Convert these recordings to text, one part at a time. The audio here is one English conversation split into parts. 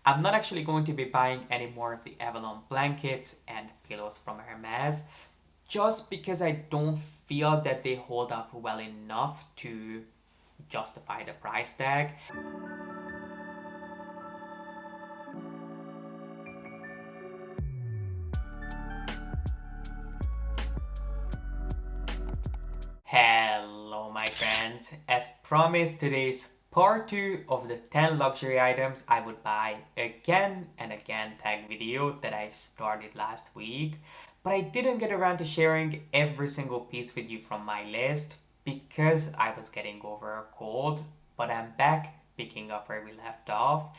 I'm not actually going to be buying any more of the Avalon blankets and pillows from Hermes, just because I don't feel that they hold up well enough to justify the price tag. Hello my friends, as promised, today's part 2 of the 10 luxury items I would buy again and again tag video that I started last week, but I didn't get around to sharing every single piece with you from my list because I was getting over a cold, but I'm back picking up where we left off.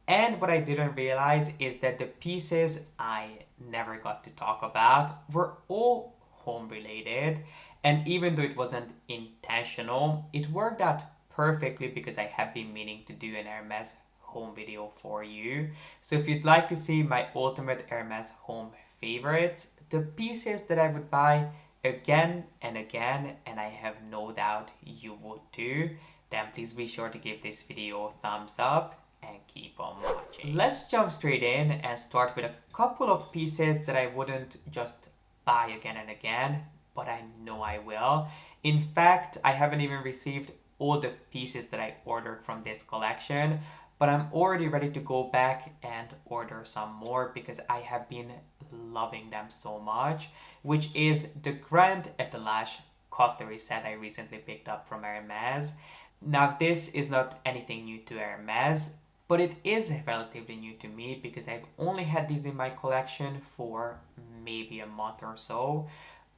And what I didn't realize is that the pieces I never got to talk about were all home related. And even though it wasn't intentional, it worked out perfectly because I have been meaning to do an Hermes home video for you. So if you'd like to see my ultimate Hermes home favorites, the pieces that I would buy again and again, and I have no doubt you would too, then please be sure to give this video a thumbs up and keep on watching. Let's jump straight in and start with a couple of pieces that I wouldn't just buy again and again, but I know I will. In fact, I haven't even received all the pieces that I ordered from this collection, but I'm already ready to go back and order some more because I have been loving them so much, which is the Grand Etalage cutlery set I recently picked up from Hermes. Now this is not anything new to Hermes, but it is relatively new to me because I've only had these in my collection for maybe a month or so.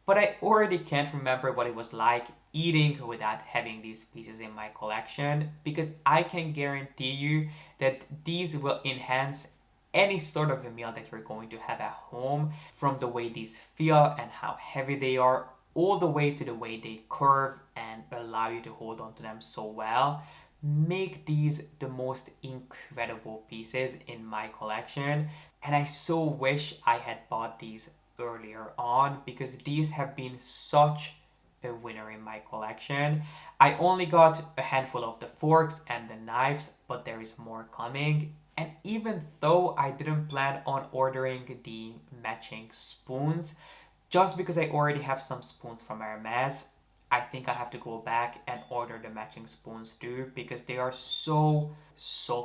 But I already can't remember what it was like eating without having these pieces in my collection, because I can guarantee you that these will enhance any sort of a meal that you're going to have at home, from the way these feel and how heavy they are, all the way to the way they curve and allow you to hold on to them so well. Make these the most incredible pieces in my collection, and I so wish I had bought these earlier on because these have been such a winner in my collection. I only got a handful of the forks and the knives, but there is more coming. And even though I didn't plan on ordering the matching spoons, just because I already have some spoons from Hermes, I think I have to go back and order the matching spoons too, because they are so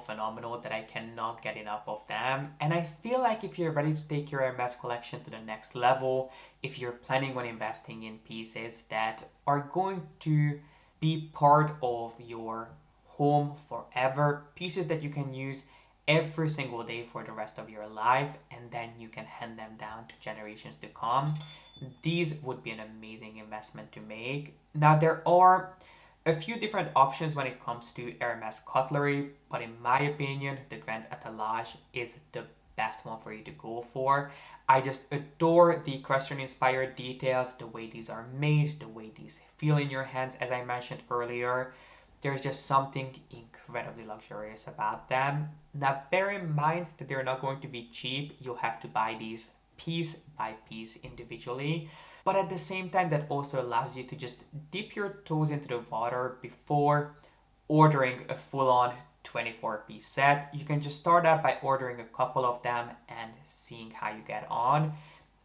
phenomenal that I cannot get enough of them. And I feel like if you're ready to take your Hermes collection to the next level, if you're planning on investing in pieces that are going to be part of your home forever, pieces that you can use every single day for the rest of your life, and then you can hand them down to generations to come, these would be an amazing investment to make. Now there are a few different options when it comes to Hermes cutlery, but in my opinion, the Grand Etalage is the best one for you to go for. I just adore the Equestrian-inspired details, the way these are made, the way these feel in your hands, as I mentioned earlier. There's just something incredibly luxurious about them. Now bear in mind that they're not going to be cheap. You'll have to buy these piece by piece individually, but at the same time that also allows you to just dip your toes into the water before ordering a full-on 24-piece set. You can just start out by ordering a couple of them and seeing how you get on.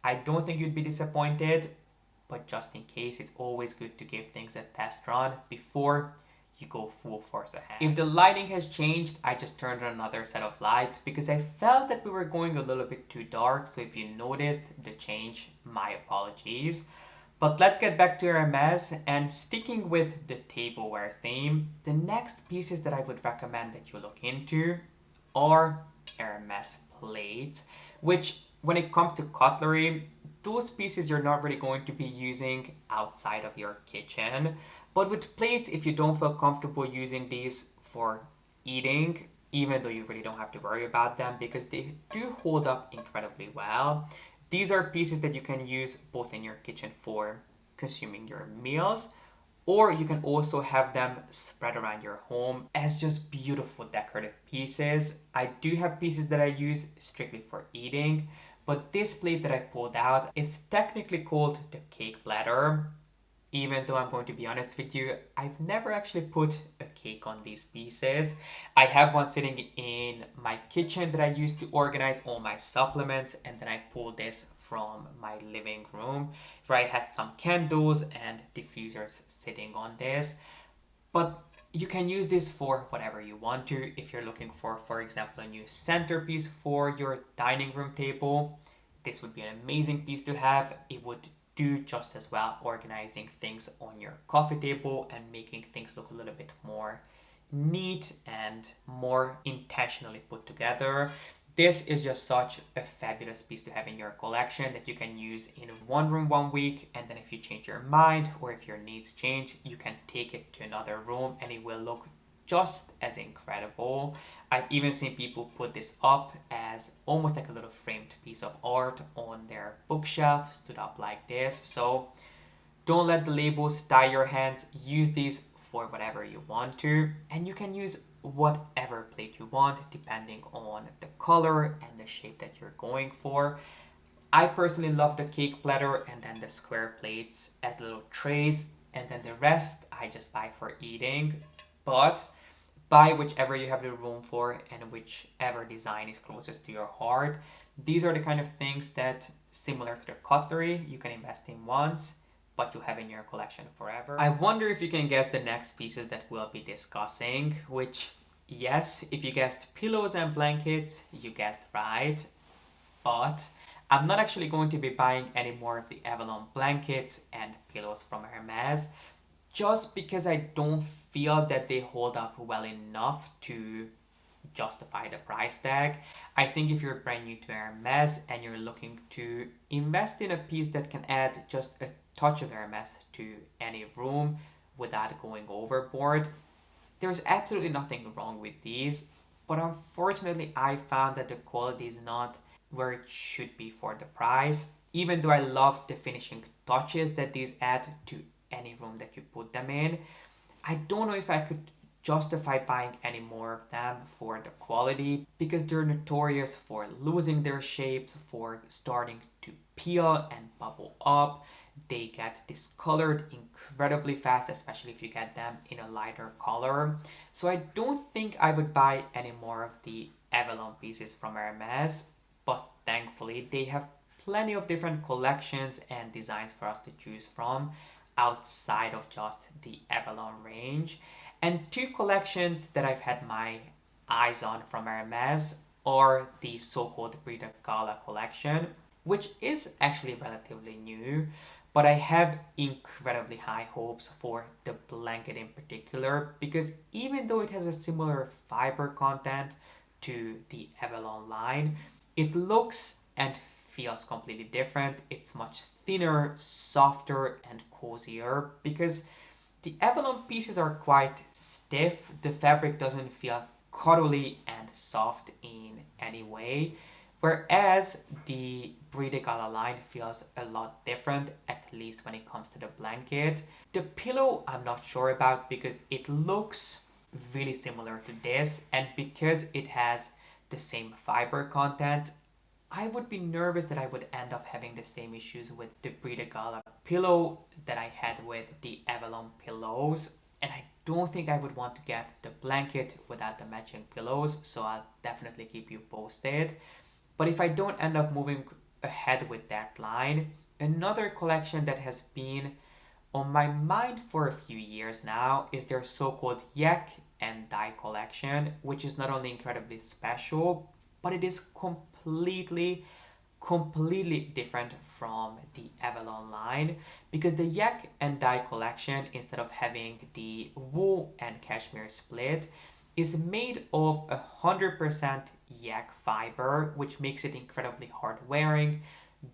I don't think you'd be disappointed, but just in case, it's always good to give things a test run before you go full force ahead. If the lighting has changed, I just turned on another set of lights because I felt that we were going a little bit too dark. So if you noticed the change, my apologies. But let's get back to Hermes, and sticking with the tableware theme, the next pieces that I would recommend that you look into are Hermes plates, which when it comes to cutlery, those pieces you're not really going to be using outside of your kitchen. But with plates, if you don't feel comfortable using these for eating, even though you really don't have to worry about them because they do hold up incredibly well, these are pieces that you can use both in your kitchen for consuming your meals, or you can also have them spread around your home as just beautiful decorative pieces. I do have pieces that I use strictly for eating, but this plate that I pulled out is technically called the cake platter. Even though I'm going to be honest with you, I've never actually put a cake on these pieces. I have one sitting in my kitchen that I use to organize all my supplements, and then I pulled this from my living room where I had some candles and diffusers sitting on this. But you can use this for whatever you want to. If you're looking for example, a new centerpiece for your dining room table, this would be an amazing piece to have. It would do just as well organizing things on your coffee table and making things look a little bit more neat and more intentionally put together. This is just such a fabulous piece to have in your collection that you can use in one room one week, and then if you change your mind or if your needs change, you can take it to another room and it will look just as incredible. I've even seen people put this up as almost like a little framed piece of art on their bookshelf, stood up like this. So don't let the labels tie your hands. Use these for whatever you want to, and you can use whatever plate you want depending on the color and the shape that you're going for. I personally love the cake platter and then the square plates as little trays, and then the rest I just buy for eating. But buy whichever you have the room for and whichever design is closest to your heart. These are the kind of things that, similar to the cutlery, you can invest in once, but you have in your collection forever. I wonder if you can guess the next pieces that we'll be discussing, which, yes, if you guessed pillows and blankets, you guessed right, but I'm not actually going to be buying any more of the Avalon blankets and pillows from Hermes, just because I don't feel that they hold up well enough to justify the price tag. I think if you're brand new to Hermes and you're looking to invest in a piece that can add just a touch of Hermes to any room without going overboard, there's absolutely nothing wrong with these. But unfortunately, I found that the quality is not where it should be for the price. Even though I love the finishing touches that these add to any room that you put them in, I don't know if I could justify buying any more of them for the quality, because they're notorious for losing their shapes, for starting to peel and bubble up. They get discolored incredibly fast, especially if you get them in a lighter color. So I don't think I would buy any more of the Avalon pieces from Hermes, but thankfully they have plenty of different collections and designs for us to choose from outside of just the Avalon range. And two collections that I've had my eyes on from Hermes are the so-called Brie de Gala collection, which is actually relatively new, but I have incredibly high hopes for the blanket in particular, because even though it has a similar fiber content to the Avalon line, it looks and feels completely different. It's much thinner, softer, and cozier, because the Avalon pieces are quite stiff. The fabric doesn't feel cuddly and soft in any way, whereas the Brie de Gala line feels a lot different, at least when it comes to the blanket. The pillow I'm not sure about, because it looks really similar to this, and because it has the same fiber content, I would be nervous that I would end up having the same issues with the Brie de Gala pillow that I had with the Avalon pillows. And I don't think I would want to get the blanket without the matching pillows, so I'll definitely keep you posted. But if I don't end up moving ahead with that line, another collection that has been on my mind for a few years now is their so-called Yack'n'Dye collection, which is not only incredibly special, but it is completely different from the Avalon line, because the Yack'n'Dye collection, instead of having the wool and cashmere split, is made of 100% yak fiber, which makes it incredibly hard wearing,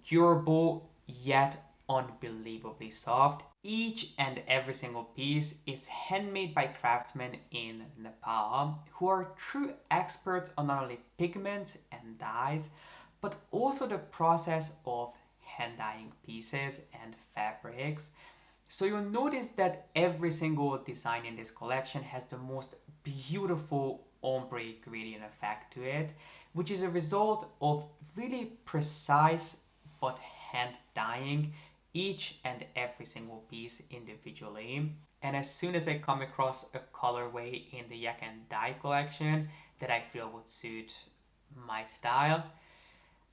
durable, yet unbelievably soft. Each and every single piece is handmade by craftsmen in Nepal, who are true experts on not only pigments and dyes, but also the process of hand dyeing pieces and fabrics. So you'll notice that every single design in this collection has the most beautiful ombre gradient effect to it, which is a result of really precise but hand dyeing each and every single piece individually. And as soon as I come across a colorway in the Yack'n'Dye collection that I feel would suit my style,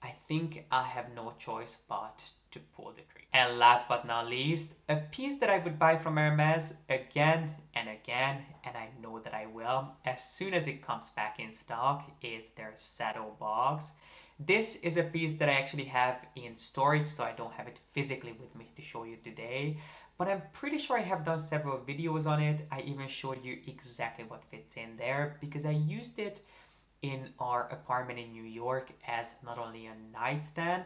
I think I have no choice but to pull the trigger. And last but not least, a piece that I would buy from Hermes again and again, and I know that I will, as soon as it comes back in stock, is their saddle box. This is a piece that I actually have in storage, so I don't have it physically with me to show you today. But I'm pretty sure I have done several videos on it. I even showed you exactly what fits in there because I used it in our apartment in New York as not only a nightstand,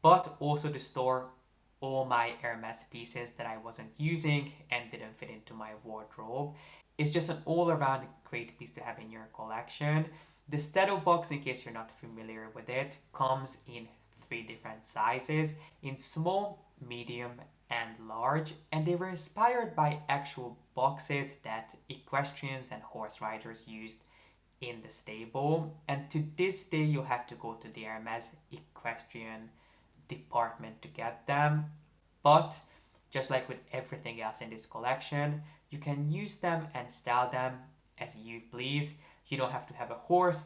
but also to store all my Hermes pieces that I wasn't using and didn't fit into my wardrobe. It's just an all-around great piece to have in your collection. The saddle box, in case you're not familiar with it, comes in 3 different sizes, in small, medium, and large, and they were inspired by actual boxes that equestrians and horse riders used in the stable. And to this day, you have to go to the Hermes equestrian department to get them. But just like with everything else in this collection, you can use them and style them as you please. You don't have to have a horse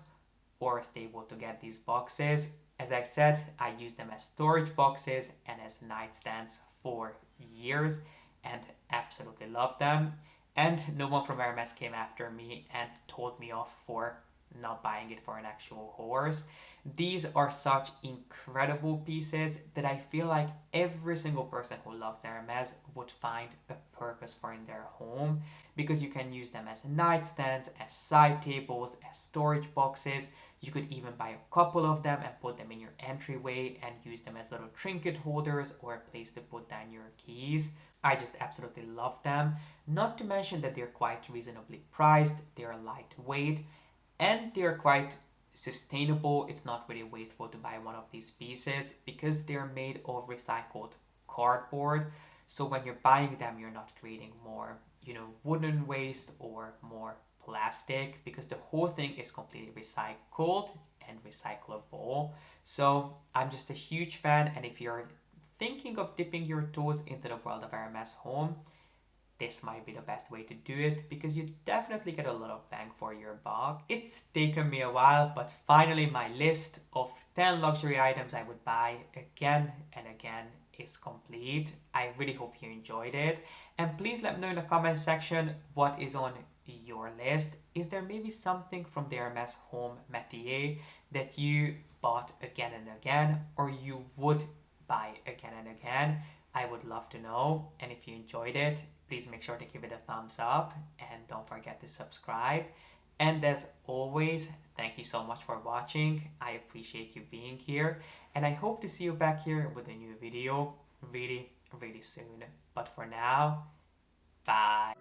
or a stable to get these boxes. As I said, I use them as storage boxes and as nightstands for years and absolutely love them. And no one from Hermes came after me and told me off for not buying it for an actual horse. These are such incredible pieces that I feel like every single person who loves Hermes would find a purpose for in their home, because you can use them as nightstands, as side tables, as storage boxes. You could even buy a couple of them and put them in your entryway and use them as little trinket holders or a place to put down your keys. I just absolutely love them. Not to mention that they're quite reasonably priced, they're lightweight, and they're quite sustainable. It's not really wasteful to buy one of these pieces because they're made of recycled cardboard. So when you're buying them, you're not creating more, wooden waste or more plastic, because the whole thing is completely recycled and recyclable. So I'm just a huge fan, and if you're thinking of dipping your toes into the world of Hermes Home, this might be the best way to do it, because you definitely get a lot of bang for your buck. It's taken me a while, but finally my list of 10 luxury items I would buy again and again is complete. I really hope you enjoyed it, and please let me know in the comment section what is on your list. Is there maybe something from the Hermes Home métier that you bought again and again, or you would buy again and again? I would love to know. And if you enjoyed it, please make sure to give it a thumbs up and don't forget to subscribe. And as always, thank you so much for watching. I appreciate you being here, and I hope to see you back here with a new video really, really soon. But for now, bye.